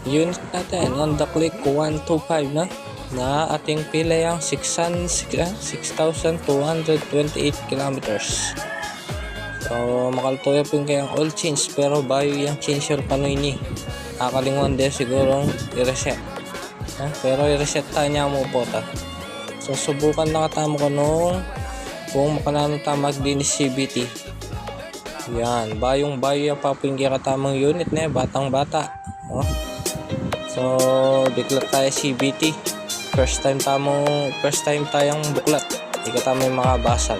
unit natin on the click 125 na ating pila yung 6,228 kilometers. So makaltuya po yung kayang oil change, pero bayo yung change your kanoy ni akalingon din sigurong i-reset, pero i-reset tayo niya mo po ta. So subukan na katamo ko nung kung makanano tamag din ni CVT. Yan, bayong bayo yung paping katamang unit na batang bata. So bigla tayo CVT, first time tayong buklat, hindi ka tamo yung mga basal.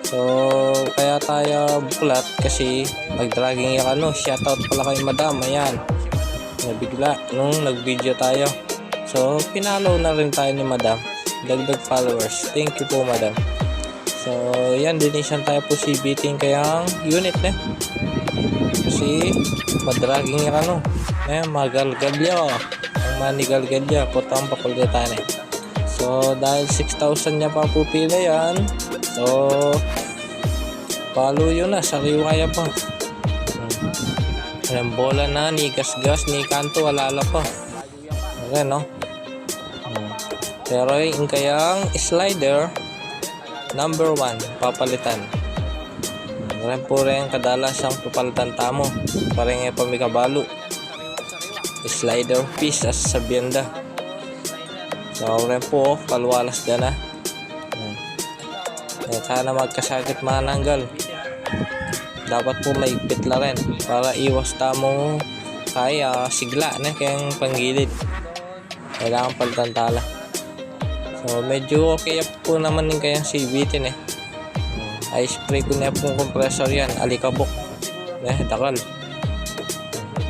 So kaya tayo buklat kasi nag-dragging yung shoutout pala kay madam. Ayan, nabigla nung nag-video tayo, so pinalo na rin tayo ni madam, dagdag followers. Thank you po madam. So yan, donation tayo po CVT kayang unit na kasi madragging yung magalgalyo ang manigalgalyo potang pakulitan eh. So dahil 6,000 niya pa po pila yan, so palo yun na sariwa kaya pa. Ang bola na ni gas ni kanto wala pa. Okay no. Pero yung kayang slider number 1 papalitan. Ren po rin kadalas ang papalitan tamo parang nga pamikabalo slider piece as sa bienda. So ren po kalwalas dyan na. Sana magkasakit mananggal, dapat po maigpit la rin para iwas tamo kaya sigla na kayang panggilid, kailangan palitan tala. So medyo okay po naman yung kayang CVT eh. I spray ko na po compressor yan, alikabok takal.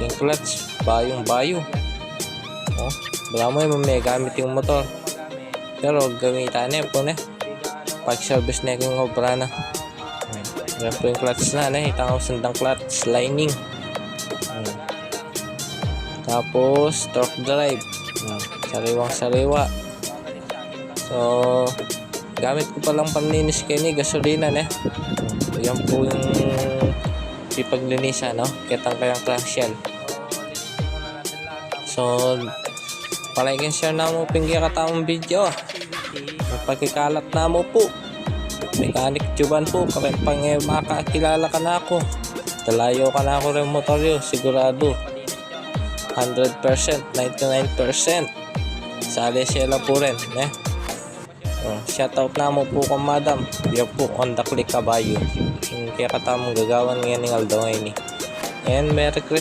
Yung clutch bayong bayo. Wala mo yung may gamit yung motor, pero gamitan po pag service na yung obra na. Yan po yung clutch na itang sandang clutch lining. Tapos torque drive, sariwang sariwa. So gamit ko palang panlinis kayo ni gasolina yan po yung ipaglinisan kitang kayang crankshell. So palike and share na mo pingi katamang video, pagkikalat na mo po mechanic tuban po para pang makakilala ka na ako, talayo ka na ako rin motor yun sigurado 100%, 99% sali sila po rin shoutout na mo po kong madam, yan po on the click kabayo kaya katamang gagawan ngayon ng Aldo ngayon and Merry Christmas.